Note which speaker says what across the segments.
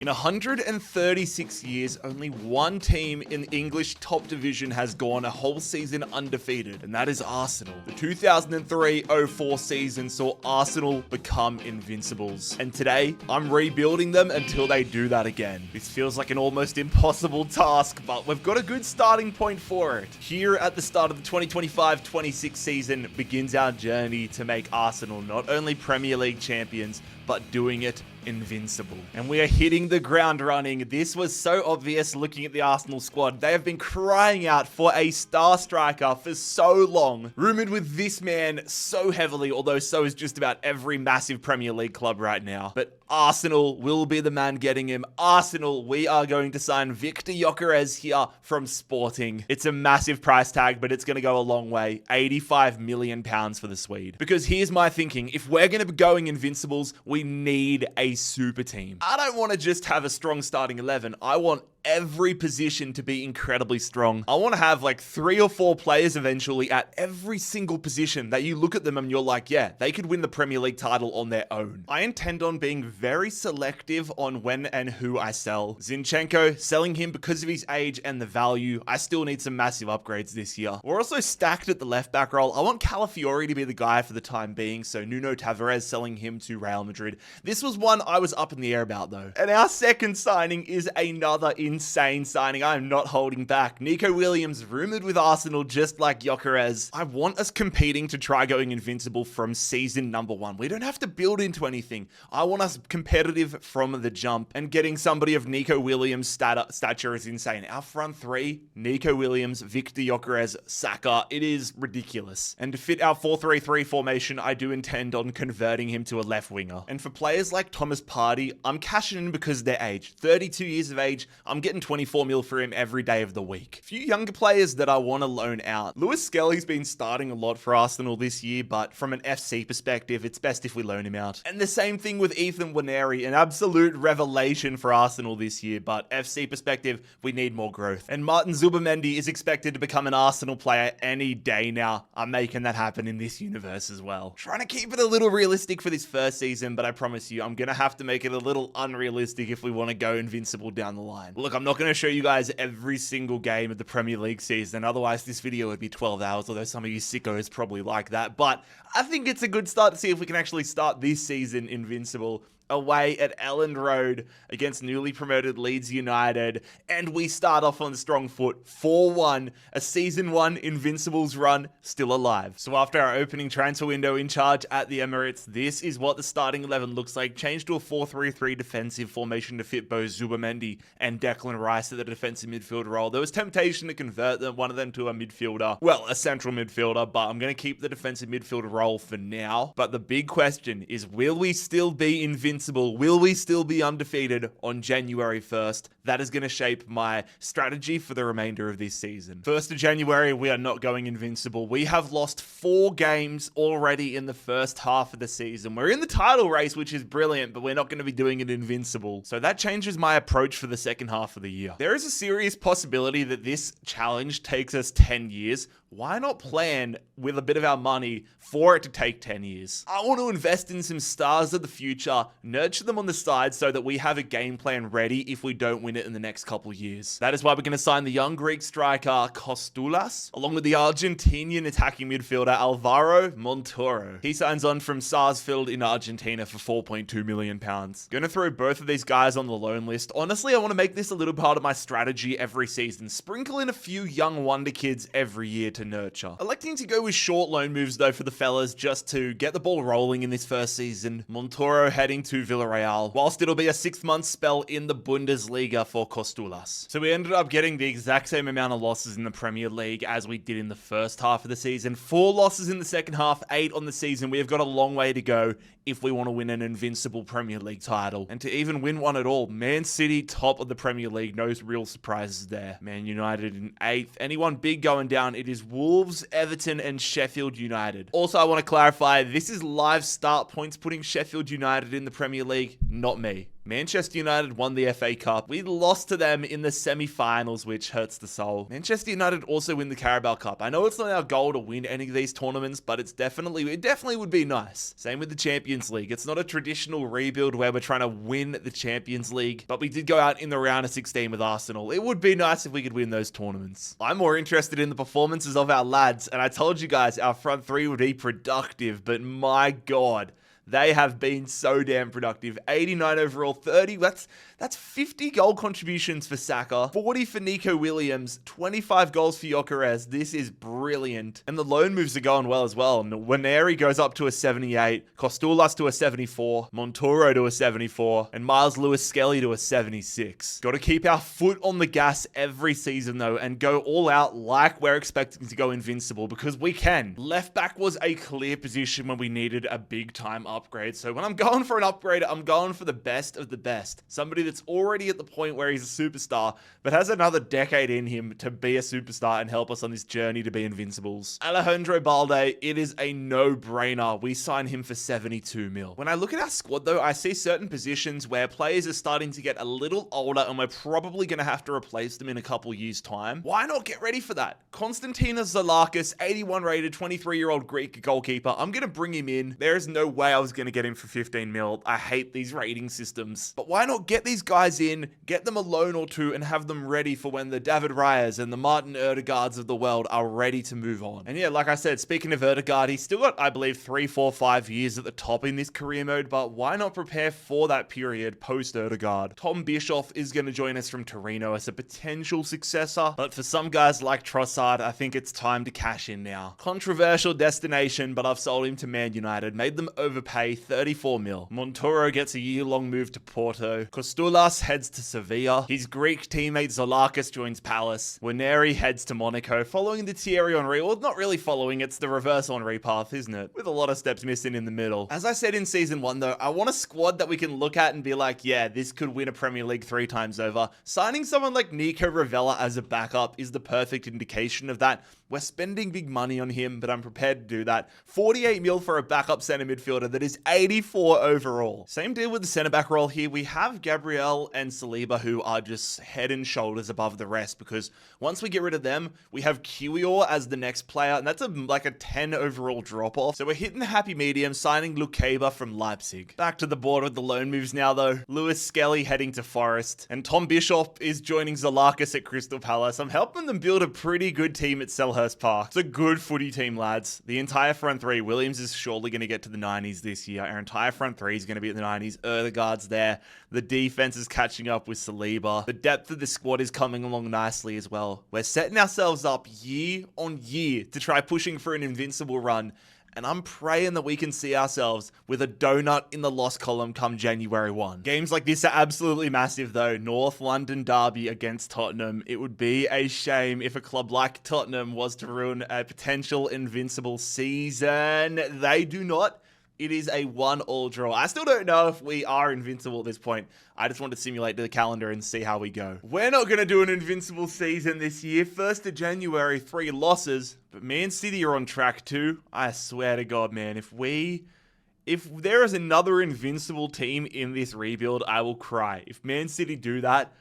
Speaker 1: In 136 years, only one team in the English top division has gone a whole season undefeated, and that is Arsenal. The 2003-04 season saw Arsenal become invincibles, and today, I'm rebuilding them until they do that again. This feels like an almost impossible task, but we've got a good starting point for it. Here at the start of the 2025-26 season begins our journey to make Arsenal not only Premier League champions, but doing it invincible. And we are hitting the ground running. This was so obvious looking at the Arsenal squad. They have been crying out for a star striker for so long. Rumored with this man so heavily, although so is just about every massive Premier League club right now. But Arsenal will be the man getting him. Arsenal, we are going to sign Victor Gyökeres here from Sporting. It's a massive price tag, but it's going to go a long way. £85 million for the Swede. Because here's my thinking. If we're going to be going invincibles, we need a super team. I don't want to just have a strong starting 11. I want every position to be incredibly strong. I want to have like 3 or 4 players eventually at every single position that you look at them and you're like, yeah, they could win the Premier League title on their own. I intend on being very selective on when and who I sell. Zinchenko, selling him because of his age and the value. I still need some massive upgrades this year. We're also stacked at the left back role. I want Calafiori to be the guy for the time being, so Nuno Tavares, selling him to Real Madrid. This was one I was up in the air about though. And our second signing is another insane signing. I am not holding back. Nico Williams, rumored with Arsenal just like Gyökeres. I want us competing to try going invincible from season number 1. We don't have to build into anything. I want us competitive from the jump, and getting somebody of Nico Williams' stature is insane. Our front 3, Nico Williams, Victor Gyökeres, Saka, it is ridiculous. And to fit our 4-3-3 formation, I do intend on converting him to a left winger. And for players like Thomas Partey, I'm cashing in because they're age. 32 years of age, I'm getting 24 mil for him every day of the week. A few younger players that I want to loan out. Lewis Skelly's been starting a lot for Arsenal this year, but from an FC perspective, it's best if we loan him out. And the same thing with Ethan Waneri, an absolute revelation for Arsenal this year, but FC perspective, we need more growth. And Martin Zubimendi is expected to become an Arsenal player any day now. I'm making that happen in this universe as well. Trying to keep it a little realistic for this first season, but I promise you, I'm going to have to make it a little unrealistic if we want to go invincible down the line. Look, I'm not going to show you guys every single game of the Premier League season, otherwise this video would be 12 hours, although some of you sickos probably like that, but I think it's a good start to see if we can actually start this season invincible. Away at Elland Road against newly promoted Leeds United, and we start off on a strong foot, 4-1, a season 1 Invincibles run still alive. So after our opening transfer window in charge at the Emirates, this is what the starting 11 looks like. Changed to a 4-3-3 defensive formation to fit both Zubimendi and Declan Rice at the defensive midfield role. There was temptation to convert one of them to a midfielder, well, a central midfielder, but I'm going to keep the defensive midfield role for now. But the big question is, will we still be invincible? Will we still be undefeated on January 1st? That is going to shape my strategy for the remainder of this season. 1st of January, we are not going invincible. We have lost 4 games already in the first half of the season. We're in the title race, which is brilliant, but we're not going to be doing it invincible. So that changes my approach for the second half of the year. There is a serious possibility that this challenge takes us 10 years. Why not plan with a bit of our money for it to take 10 years? I want to invest in some stars of the future, nurture them on the side so that we have a game plan ready if we don't win it in the next couple years. That is why we're going to sign the young Greek striker Kostoulas, along with the Argentinian attacking midfielder Alvaro Montoro. He signs on from Sarsfield in Argentina for £4.2 million. Going to throw both of these guys on the loan list. Honestly, I want to make this a little part of my strategy every season. Sprinkle in a few young wonder kids every year to nurture. Electing to go with short loan moves though for the fellas just to get the ball rolling in this first season. Montoro heading to Villarreal, whilst it'll be a 6-month spell in the Bundesliga for Kostoulas. So we ended up getting the exact same amount of losses in the Premier League as we did in the first half of the season. 4 losses in the second half, 8 on the season. We have got a long way to go if we want to win an invincible Premier League title. And to even win one at all, Man City top of the Premier League, no real surprises there. Man United in 8th. Anyone big going down, it is Wolves, Everton, and Sheffield United. Also, I want to clarify, this is live start points putting Sheffield United in the Premier League, not me. Manchester United won the FA Cup. We lost to them in the semi-finals, which hurts the soul. Manchester United also win the Carabao Cup. I know it's not our goal to win any of these tournaments, but it definitely would be nice. Same with the Champions League. It's not a traditional rebuild where we're trying to win the Champions League, but we did go out in the round of 16 with Arsenal. It would be nice if we could win those tournaments. I'm more interested in the performances of our lads, and I told you guys our front three would be productive, but my God, they have been so damn productive. 89 overall, 30. That's 50 goal contributions for Saka, 40 for Nico Williams, 25 goals for Gyökeres. This is brilliant. And the loan moves are going well as well. Nwaneri goes up to a 78, Kostoulas to a 74, Montoro to a 74, and Miles Lewis-Skelly to a 76. Got to keep our foot on the gas every season though, and go all out like we're expecting to go invincible, because we can. Left back was a clear position when we needed a big time upgrade. So when I'm going for an upgrade, I'm going for the best of the best. Somebody that's already at the point where he's a superstar, but has another decade in him to be a superstar and help us on this journey to be invincibles. Alejandro Balde, it is a no-brainer. We sign him for 72 mil. When I look at our squad though, I see certain positions where players are starting to get a little older and we're probably going to have to replace them in a couple years' time. Why not get ready for that? Konstantinos Zalakis, 81 rated, 23-year-old Greek goalkeeper. I'm going to bring him in. There is no way I was going to get him for 15 mil. I hate these rating systems. But why not get these guys in, get them a loan or two, and have them ready for when the David Rayas and the Martin Odegaards of the world are ready to move on. And yeah, like I said, speaking of Odegaard, he's still got, I believe, 3, 4, 5 years at the top in this career mode, but why not prepare for that period post Odegaard? Tom Bischoff is going to join us from Torino as a potential successor, but for some guys like Trossard, I think it's time to cash in now. Controversial destination, but I've sold him to Man United, made them overpay 34 mil. Montoro gets a year-long move to Porto. Kostoulas heads to Sevilla. His Greek teammate Zolakis joins Palace. Nwaneri heads to Monaco, following the Thierry Henry. Well, not really following, it's the reverse Henry path, isn't it? With a lot of steps missing in the middle. As I said in Season 1 though, I want a squad that we can look at and be like, yeah, this could win a Premier League 3 times over. Signing someone like Nico Ravella as a backup is the perfect indication of that. We're spending big money on him, but I'm prepared to do that. 48 mil for a backup center midfielder that is 84 overall. Same deal with the center back role here. We have Gabriel and Saliba who are just head and shoulders above the rest, because once we get rid of them, we have Kiwior as the next player, and that's like a 10 overall drop off. So we're hitting the happy medium, signing Lukeba from Leipzig. Back to the board with the loan moves now though. Lewis-Skelly heading to Forest, and Tom Bischoff is joining Zalakis at Crystal Palace. I'm helping them build a pretty good team at Selhurst Park. It's a good footy team, lads. The entire front three, Williams is surely going to get to the 90s this year. Our entire front three is going to be at the 90s. Odegaard's there. The defense is catching up with Saliba. The depth of the squad is coming along nicely as well. We're setting ourselves up year on year to try pushing for an invincible run. And I'm praying that we can see ourselves with a donut in the loss column come January 1. Games like this are absolutely massive though. North London derby against Tottenham. It would be a shame if a club like Tottenham was to ruin a potential invincible season. They do not. It is a 1-1 draw. I still don't know if we are invincible at this point. I just want to simulate the calendar and see how we go. We're not going to do an invincible season this year. 1st of January, 3 losses. But Man City are on track too. I swear to God, man. If there is another invincible team in this rebuild, I will cry. If Man City do that,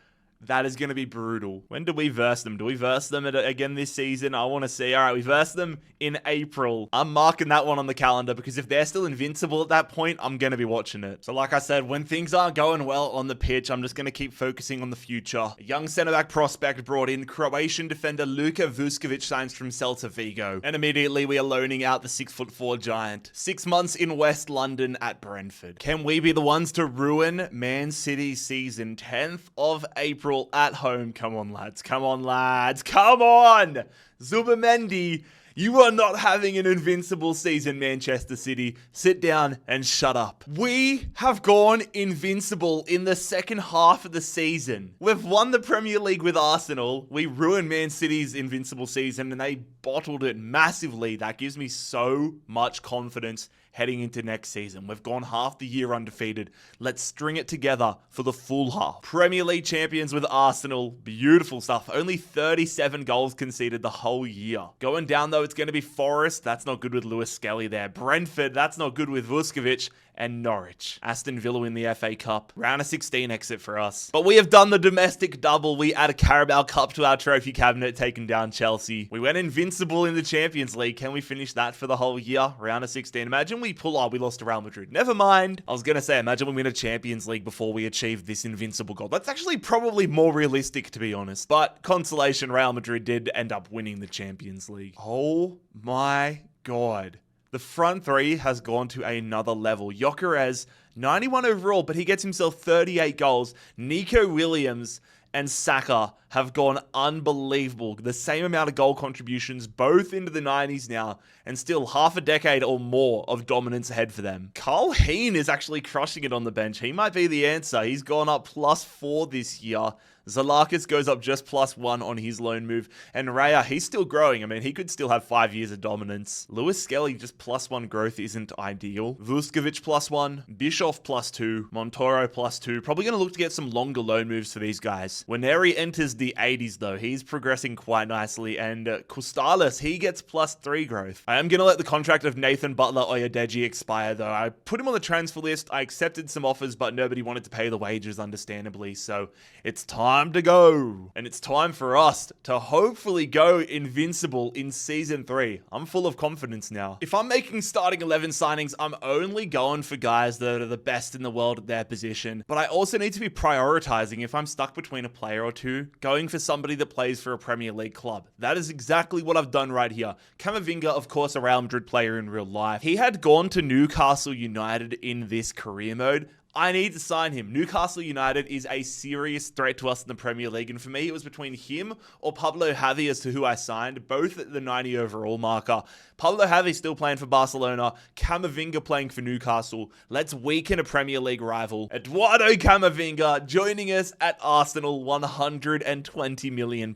Speaker 1: that is going to be brutal. When do we verse them? Do we verse them again this season? I want to see. All right, we verse them in April. I'm marking that one on the calendar, because if they're still invincible at that point, I'm going to be watching it. So like I said, when things aren't going well on the pitch, I'm just going to keep focusing on the future. A young centre-back prospect brought in. Croatian defender Luka Vuskovic signs from Celta Vigo. And immediately we are loaning out the 6'4" giant. 6 months in West London at Brentford. Can we be the ones to ruin Man City's season? 10th of April. At home. Come on, lads. Come on, lads. Come on! Zubimendi, you are not having an invincible season, Manchester City. Sit down and shut up. We have gone invincible in the second half of the season. We've won the Premier League with Arsenal. We ruined Man City's invincible season and they bottled it massively. That gives me so much confidence heading into next season. We've gone half the year undefeated. Let's string it together for the full half. Premier League champions with Arsenal. Beautiful stuff. Only 37 goals conceded the whole year. Going down though, it's going to be Forest. That's not good with Lewis-Skelly there. Brentford. That's not good with Vuskovic. and Norwich. Aston Villa win the FA Cup. Round of 16 exit for us. But we have done the domestic double. We add a Carabao Cup to our trophy cabinet, taking down Chelsea. We went invincible in the Champions League. Can we finish that for the whole year? Round of 16. Imagine we we lost to Real Madrid. Never mind. I was going to say, imagine we win a Champions League before we achieve this invincible goal. That's actually probably more realistic, to be honest. But consolation, Real Madrid did end up winning the Champions League. Oh my God. The front three has gone to another level. Gyökeres, 91 overall, but he gets himself 38 goals. Nico Williams and Saka have gone unbelievable. The same amount of goal contributions, both into the 90s now, and still half a decade or more of dominance ahead for them. Carl Heen is actually crushing it on the bench. He might be the answer. He's gone up +4 this year. Zalakis goes up just +1 on his loan move. And Raya, he's still growing. I mean, he could still have 5 years of dominance. Lewis Skelly, just +1 growth isn't ideal. Vuskovic +1. Bischoff +2. Montoro +2. Probably going to look to get some longer loan moves for these guys. Waneri enters the 80s though. He's progressing quite nicely. And Koustalis, he gets +3 growth. I am going to let the contract of Nathan Butler-Oyedeji expire though. I put him on the transfer list. I accepted some offers, but nobody wanted to pay the wages, understandably. So it's time to go. And it's time for us to hopefully go invincible in Season 3. I'm full of confidence now. If I'm making starting 11 signings, I'm only going for guys that are the best in the world at their position. But I also need to be prioritizing if I'm stuck between a player or two, going for somebody that plays for a Premier League club. That is exactly what I've done right here. Camavinga, of course, a Real Madrid player in real life. He had gone to Newcastle United in this career mode. I need to sign him. Newcastle United is a serious threat to us in the Premier League, and for me, it was between him or Pablo Javi as to who I signed, both at the 90 overall marker. Pablo Javi still playing for Barcelona, Camavinga playing for Newcastle. Let's weaken a Premier League rival. Eduardo Camavinga joining us at Arsenal, £120 million.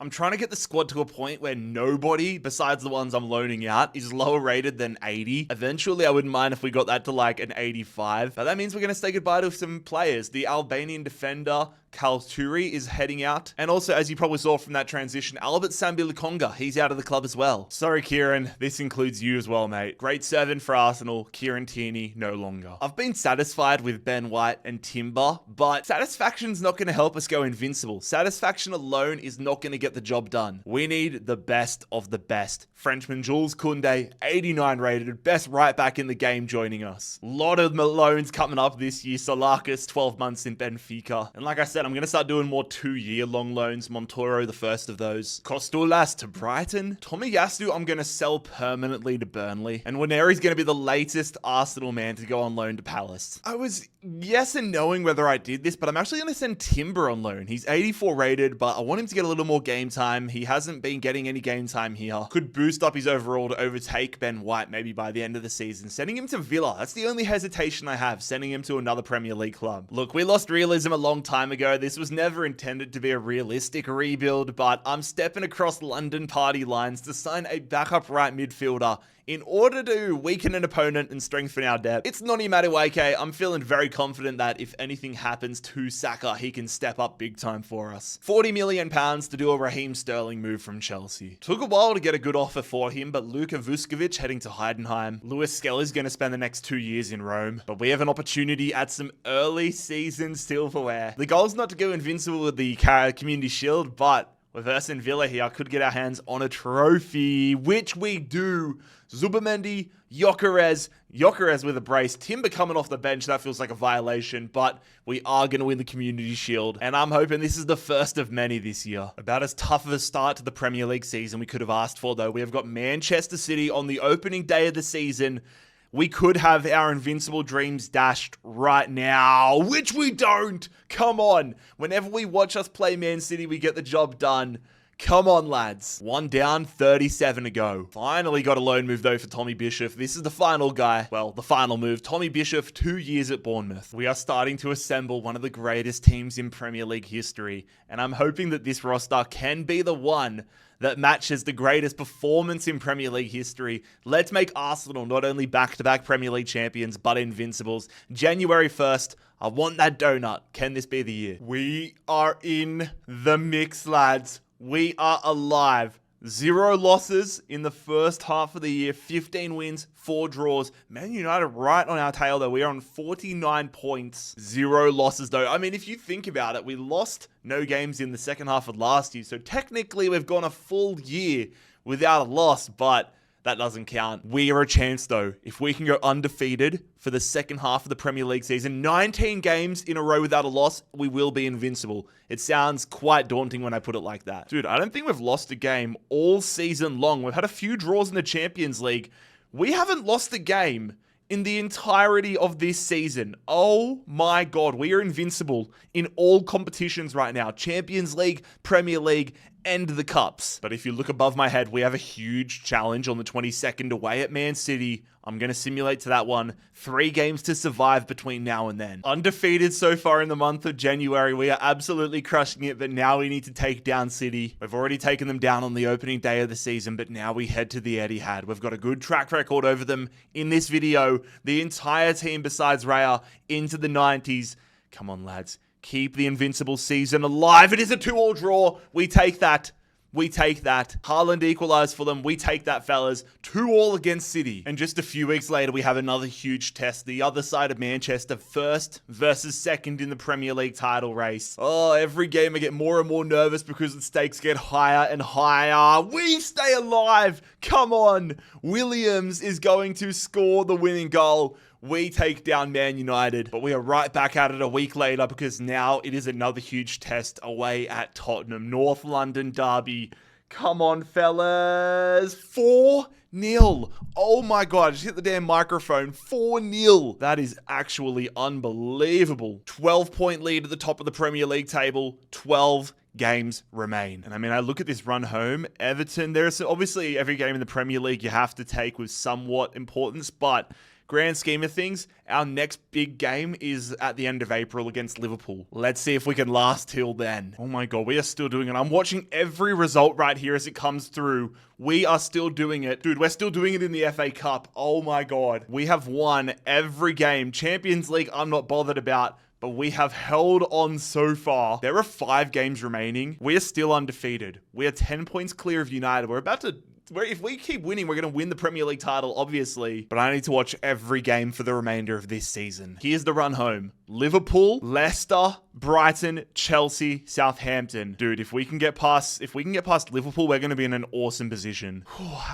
Speaker 1: I'm trying to get the squad to a point where nobody, besides the ones I'm loaning out, is lower rated than 80. Eventually, I wouldn't mind if we got that to like an 85, but that means we're going to say goodbye to some players. The Albanian defender Kalturi is heading out. And also, as you probably saw from that transition, Albert Sambi-Lukonga, he's out of the club as well. Sorry, Kieran, this includes you as well, mate. Great servant for Arsenal. Kieran Tierney, no longer. I've been satisfied with Ben White and Timber, but satisfaction's not going to help us go invincible. Satisfaction alone is not going to get the job done. We need the best of the best. Frenchman Jules Koundé, 89 rated, best right back in the game, joining us. A lot of loans coming up this year. Zalakis, 12 months in Benfica. And like I said, I'm going to start doing more 2-year long loans. Montoro, the first of those. Kostulas to Brighton. Tomiyasu, I'm going to sell permanently to Burnley. And Waneri's going to be the latest Arsenal man to go on loan to Palace. I was yes and knowing whether I did this, but I'm actually going to send Timber on loan. He's 84 rated, but I want him to get a little more game time. He hasn't been getting any game time here. Could boost up his overall to overtake Ben White maybe by the end of the season. Sending him to Villa, that's the only hesitation I have, sending him to another Premier League club. Look, we lost realism a long time ago. This was never intended to be a realistic rebuild, but I'm stepping across London party lines to sign a backup right midfielder in order to weaken an opponent and strengthen our depth. It's Noni Madueke. I'm feeling very confident that if anything happens to Saka, he can step up big time for us. £40 million to do a Raheem Sterling move from Chelsea. Took a while to get a good offer for him, but Luka Vuskovic heading to Heidenheim. Lewis Skelly's going to spend the next 2 years in Rome, but we have an opportunity at some early season silverware. The goal's not to go invincible with the Community Shield, but with Aston Villa here, could get our hands on a trophy, which we do. Zubamendi, Gyökeres with a brace. Timber coming off the bench, that feels like a violation, but we are going to win the Community Shield, and I'm hoping this is the first of many this year. About as tough of a start to the Premier League season we could have asked for, though. We have got Manchester City on the opening day of the season. We could have our invincible dreams dashed right now, which we don't. Come on. Whenever we watch us play Man City, we get the job done. Come on, lads. 1 down, 37 to go. Finally got a loan move, though, for Tommy Bischoff. This is the final guy. Well, the final move. Tommy Bischoff, 2 years at Bournemouth. We are starting to assemble one of the greatest teams in Premier League history, and I'm hoping that this roster can be the one that matches the greatest performance in Premier League history. Let's make Arsenal not only back-to-back Premier League champions, but invincibles. January 1st, I want that donut. Can this be the year? We are in the mix, lads. We are alive. 0 losses in the first half of the year, 15 wins, 4 draws. Man United right on our tail though. We are on 49 points, 0 losses though. I mean, if you think about it, we lost no games in the second half of last year. So technically we've gone a full year without a loss, but that doesn't count. We are a chance though. If we can go undefeated for the second half of the Premier League season, 19 games in a row without a loss, we will be invincible. It sounds quite daunting when I put it like that. Dude, I don't think we've lost a game all season long. We've had a few draws in the Champions League. We haven't lost a game in the entirety of this season. Oh my God, we are invincible in all competitions right now. Champions League, Premier League, and the Cups. But if you look above my head, we have a huge challenge on the 22nd away at Man City. I'm going to simulate to that one. 3 games to survive between now and then. Undefeated so far in the month of January. We are absolutely crushing it, but now we need to take down City. We've already taken them down on the opening day of the season, but now we head to the Etihad. We've got a good track record over them in this video. The entire team besides Raya into the 90s. Come on, lads. Keep the invincible season alive. It is a 2-2 draw. We take that. We take that. Haaland equalised for them. We take that, fellas. 2-2 against City. And just a few weeks later, we have another huge test. The other side of Manchester, first versus second in the Premier League title race. Oh, every game I get more and more nervous because the stakes get higher and higher. We stay alive. Come on. Williams is going to score the winning goal. We take down Man United, but we are right back at it a week later because now it is another huge test away at Tottenham. North London derby. Come on, fellas. 4-0. Oh my God, I just hit the damn microphone. 4-0. That is actually unbelievable. 12-point lead at the top of the Premier League table. 12 games remain. And I mean, I look at this run home. Everton, there's obviously every game in the Premier League you have to take with somewhat importance, but grand scheme of things, our next big game is at the end of April against Liverpool. Let's see if we can last till then. Oh my God, we are still doing it. I'm watching every result right here as it comes through. We are still doing it. Dude, we're still doing it in the FA Cup. Oh my God. We have won every game. Champions League, I'm not bothered about, but we have held on so far. There are 5 games remaining. We are still undefeated. We are 10 points clear of United. We're about to... If we keep winning, we're going to win the Premier League title, obviously. But I need to watch every game for the remainder of this season. Here's the run home. Liverpool, Leicester, Brighton, Chelsea, Southampton. Dude, if we can get past Liverpool, we're going to be in an awesome position.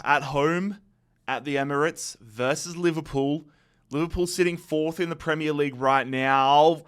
Speaker 1: At home, at the Emirates, versus Liverpool. Liverpool sitting 4th in the Premier League right now.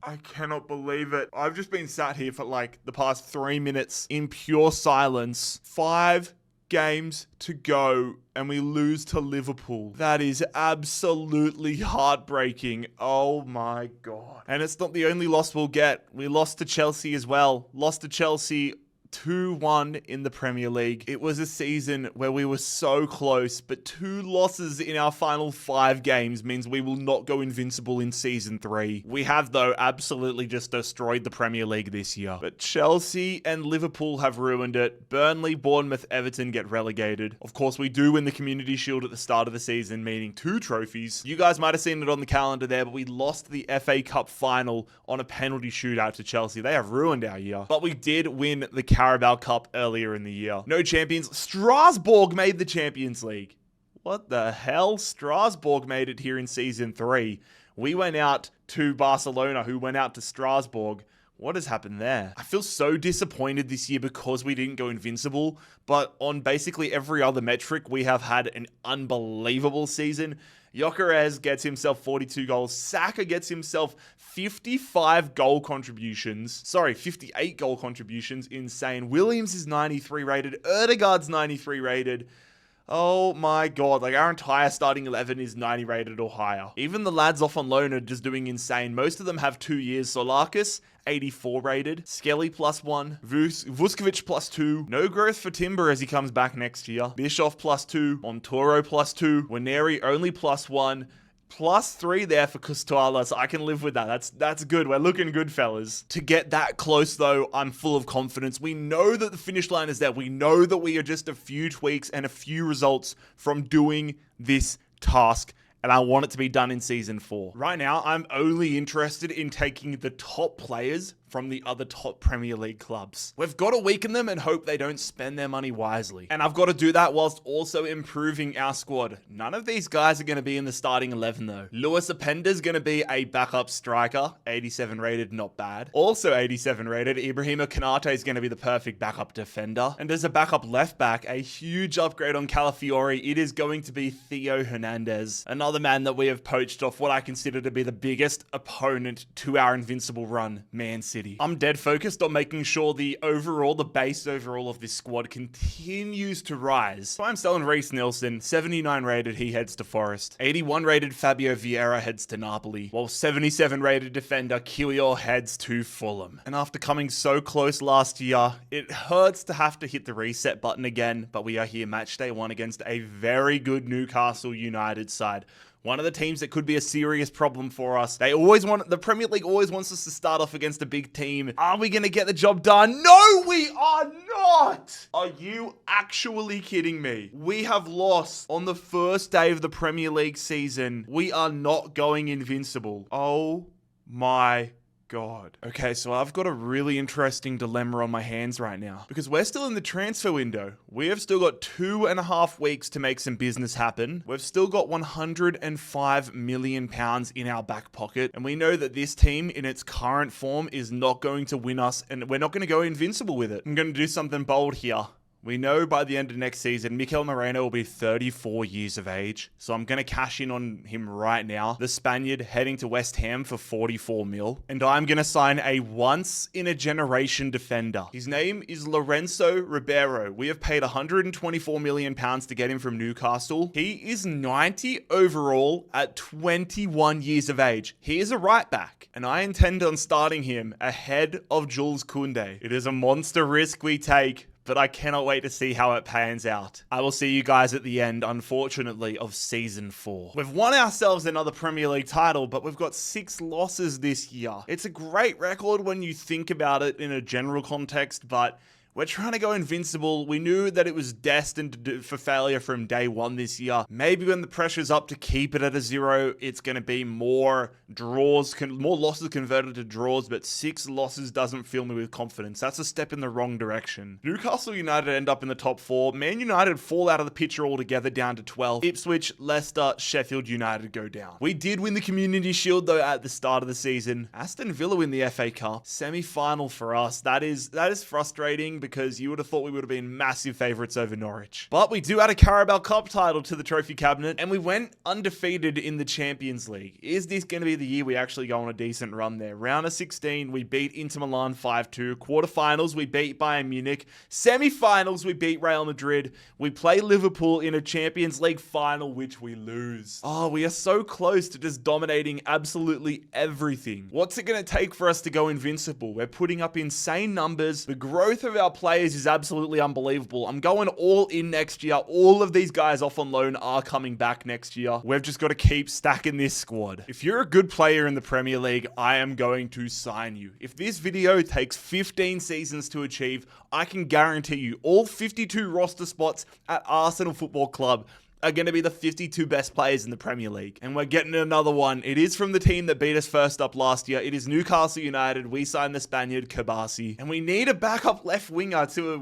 Speaker 1: I cannot believe it. I've just been sat here for like the past 3 minutes in pure silence. 5 games to go and we lose to Liverpool. That is absolutely heartbreaking. Oh my God. And it's not the only loss we'll get. We lost to Chelsea as well. Lost to Chelsea 2-1 in the Premier League. It was a season where we were so close, but 2 losses in our final 5 games means we will not go invincible in season 3. We have, though, absolutely just destroyed the Premier League this year. But Chelsea and Liverpool have ruined it. Burnley, Bournemouth, Everton get relegated. Of course, we do win the Community Shield at the start of the season, meaning 2 trophies. You guys might have seen it on the calendar there, but we lost the FA Cup final on a penalty shootout to Chelsea. They have ruined our year. But we did win the Carabao Cup earlier in the year. No champions. Strasbourg made the Champions League. What the hell? Strasbourg made it here in season 3. We went out to Barcelona, who went out to Strasbourg. What has happened there? I feel so disappointed this year because we didn't go invincible, but on basically every other metric, we have had an unbelievable season. Gyökeres gets himself 42 goals. Saka gets himself 58 goal contributions. Insane. Williams is 93 rated. Ødegaard's 93 rated. Oh my God, like our entire starting 11 is 90 rated or higher. Even the lads off on loan are just doing insane. Most of them have 2 years. Solarkis, 84 rated. Skelly +1. Vuskovic +2. No growth for Timber as he comes back next year. Bischoff +2. Montoro +2. Waneri only +1. +3 there for Kustuala, so I can live with that. That's good. We're looking good, fellas. To get that close, though, I'm full of confidence. We know that the finish line is there. We know that we are just a few tweaks and a few results from doing this task and I want it to be done in season 4. Right now, I'm only interested in taking the top players from the other top Premier League clubs. We've got to weaken them and hope they don't spend their money wisely. And I've got to do that whilst also improving our squad. None of these guys are going to be in the starting 11 though. Lewis Openda's going to be a backup striker, 87 rated, not bad. Also 87 rated, Ibrahima Konate is going to be the perfect backup defender. And as a backup left back, a huge upgrade on Calafiori, it is going to be Theo Hernandez, another man that we have poached off what I consider to be the biggest opponent to our invincible run, Man City. I'm dead focused on making sure the base overall of this squad continues to rise. So I'm selling Reece Nelson, 79 rated, he heads to Forest. 81 rated Fabio Vieira heads to Napoli, while 77 rated defender Kiwior heads to Fulham. And after coming so close last year, it hurts to have to hit the reset button again, but we are here match day 1 against a very good Newcastle United side. One of the teams that could be a serious problem for us. The Premier League always wants us to start off against a big team. Are we going to get the job done? No, we are not! Are you actually kidding me? We have lost on the first day of the Premier League season. We are not going invincible. Oh my God. Okay, so I've got a really interesting dilemma on my hands right now because we're still in the transfer window. We have still got 2.5 weeks to make some business happen. We've still got £105 million in our back pocket, and we know that this team in its current form is not going to win us, and we're not going to go invincible with it. I'm going to do something bold here. We know by the end of next season, Mikel Moreno will be 34 years of age. So I'm going to cash in on him right now. The Spaniard heading to West Ham for 44 mil. And I'm going to sign a once-in-a-generation defender. His name is Lorenzo Ribeiro. We have paid £124 million to get him from Newcastle. He is 90 overall at 21 years of age. He is a right back. And I intend on starting him ahead of Jules Koundé. It is a monster risk we take, but I cannot wait to see how it pans out. I will see you guys at the end, unfortunately, of Season 4. We've won ourselves another Premier League title, but we've got 6 losses this year. It's a great record when you think about it in a general context, but we're trying to go invincible. We knew that it was destined for failure from day 1 this year. Maybe when the pressure's up to keep it at a 0, it's going to be more draws, more losses converted to draws, but 6 losses doesn't fill me with confidence. That's a step in the wrong direction. Newcastle United end up in the top 4. Man United fall out of the picture altogether down to 12. Ipswich, Leicester, Sheffield United go down. We did win the Community Shield though at the start of the season. Aston Villa win the FA Cup. Semi-final for us. That is frustrating, because you would have thought we would have been massive favourites over Norwich. But we do add a Carabao Cup title to the trophy cabinet, and we went undefeated in the Champions League. Is this going to be the year we actually go on a decent run there? Round of 16, we beat Inter Milan 5-2. Quarterfinals, we beat Bayern Munich. Semi-finals, we beat Real Madrid. We play Liverpool in a Champions League final, which we lose. Oh, we are so close to just dominating absolutely everything. What's it going to take for us to go invincible? We're putting up insane numbers. The growth of our players is absolutely unbelievable. I'm going all in next year. All of these guys off on loan are coming back next year. We've just got to keep stacking this squad. If you're a good player in the Premier League, I am going to sign you. If this video takes 15 seasons to achieve, I can guarantee you all 52 roster spots at Arsenal Football Club are going to be the 52 best players in the Premier League. And we're getting another one. It is from the team that beat us first up last year. It is Newcastle United. We signed the Spaniard, Kabasi. And we need a backup left winger to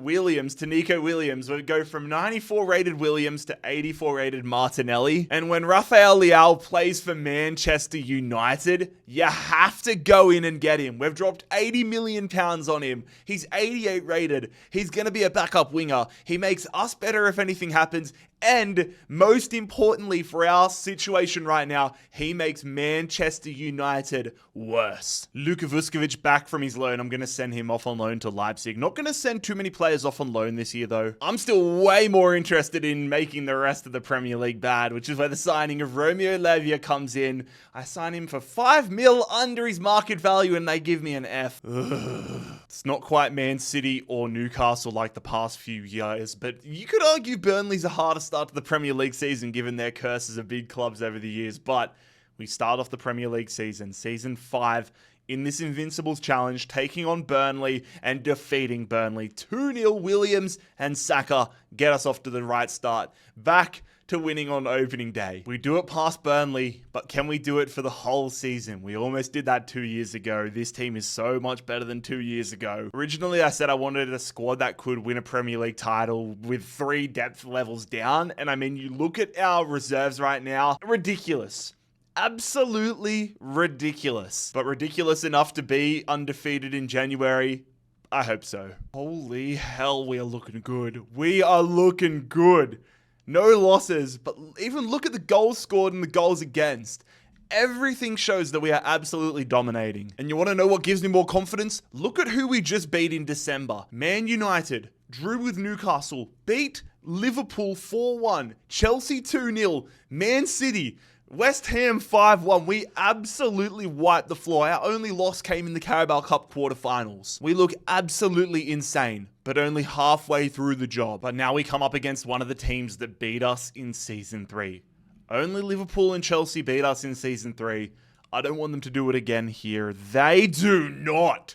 Speaker 1: Nico Williams. We go from 94 rated Williams to 84 rated Martinelli. And when Rafael Leao plays for Manchester United, you have to go in and get him. We've dropped £80 million on him. He's 88 rated. He's going to be a backup winger. He makes us better if anything happens. And most importantly for our situation right now, he makes Manchester United worse. Luka Vuskovic back from his loan. I'm going to send him off on loan to Leipzig. Not going to send too many players off on loan this year though. I'm still way more interested in making the rest of the Premier League bad, which is where the signing of Romeo Lavia comes in. I sign him for 5 mil under his market value and they give me an F. Ugh. It's not quite Man City or Newcastle like the past few years, but you could argue Burnley's a harder start to the Premier League season given their curses of big clubs over the years. But we start off the Premier League season 5 in this Invincibles challenge, taking on Burnley and defeating Burnley. 2-0 Williams and Saka get us off to the right start. Back to winning on opening day. We do it past Burnley, but can we do it for the whole season? We almost did that 2 years ago. This team is so much better than 2 years ago. Originally, I said I wanted a squad that could win a Premier League title with 3 depth levels down. And I mean, you look at our reserves right now, ridiculous. Absolutely ridiculous. But ridiculous enough to be undefeated in January? I hope so. Holy hell, we are looking good. We are looking good. No losses, but even look at the goals scored and the goals against. Everything shows that we are absolutely dominating. And you want to know what gives me more confidence? Look at who we just beat in December. Man United, drew with Newcastle, beat Liverpool 4-1, Chelsea 2-0, Man City, West Ham 5-1. We absolutely wiped the floor. Our only loss came in the Carabao Cup quarterfinals. We look absolutely insane, but only halfway through the job. But now we come up against one of the teams that beat us in Season 3. Only Liverpool and Chelsea beat us in Season 3. I don't want them to do it again here. They do not.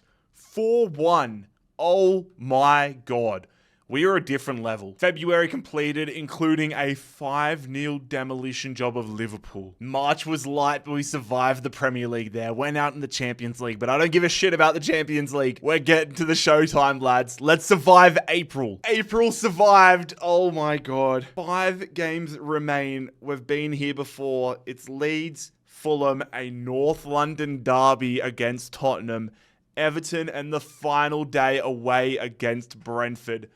Speaker 1: 4-1. Oh my God. We are a different level. February completed, including a 5-0 demolition job of Liverpool. March was light, but we survived the Premier League there. Went out in the Champions League, but I don't give a shit about the Champions League. We're getting to the showtime, lads. Let's survive April. April survived. Oh my God. 5 games remain. We've been here before. It's Leeds, Fulham, a North London derby against Tottenham, Everton, and the final day away against Brentford.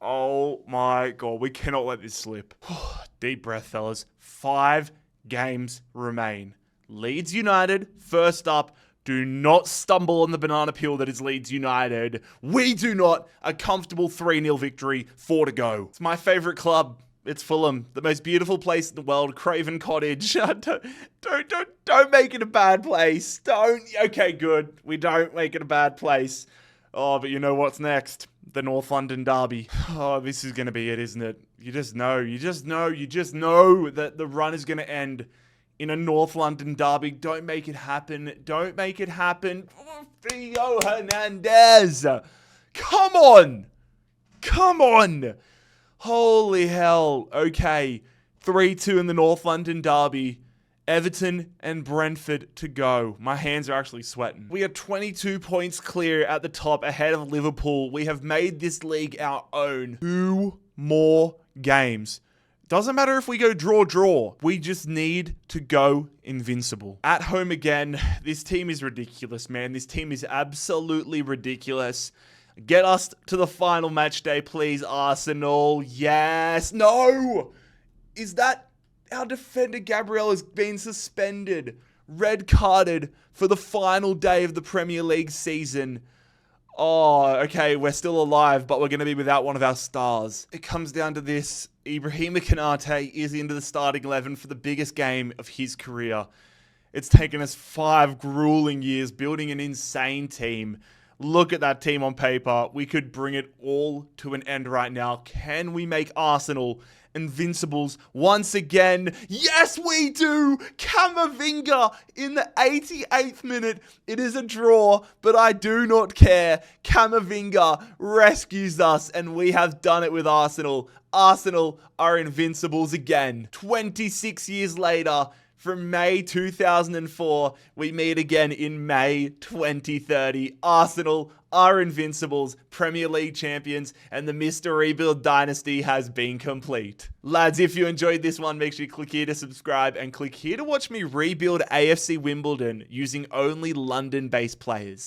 Speaker 1: Oh my God, we cannot let this slip. Deep breath, fellas. 5 games remain. Leeds United, first up. Do not stumble on the banana peel that is Leeds United. We do not. A comfortable 3-0 victory, 4 to go. It's my favorite club. It's Fulham, the most beautiful place in the world, Craven Cottage. Don't make it a bad place. Okay, good. We don't make it a bad place. Oh, but you know what's next? The North London derby. Oh, this is going to be it, isn't it? You just know that the run is going to end in a North London derby. Don't make it happen. Don't make it happen. Theo Hernandez. Come on. Come on. Holy hell. Okay. 3-2 in the North London derby. Everton and Brentford to go. My hands are actually sweating. We are 22 points clear at the top ahead of Liverpool. We have made this league our own. 2 more games. Doesn't matter if we go draw. We just need to go invincible. At home again, this team is ridiculous, man. This team is absolutely ridiculous. Get us to the final match day, please, Arsenal. Yes. No. Is that... Our defender Gabriel has been suspended, red carded for the final day of the Premier League season. Oh, okay, we're still alive, but we're going to be without one of our stars. It comes down to this. Ibrahima Konate is into the starting 11 for the biggest game of his career. It's taken us 5 grueling years building an insane team. Look at that team on paper. We could bring it all to an end right now. Can we make Arsenal Invincibles once again? Yes, we do! Camavinga in the 88th minute. It is a draw, but I do not care. Camavinga rescues us, and we have done it with Arsenal. Arsenal are Invincibles again. 26 years later, from May 2004, we meet again in May 2030. Arsenal are Invincibles, Premier League champions, and the Mr. Rebuild dynasty has been complete. Lads, if you enjoyed this one, make sure you click here to subscribe and click here to watch me rebuild AFC Wimbledon using only London-based players.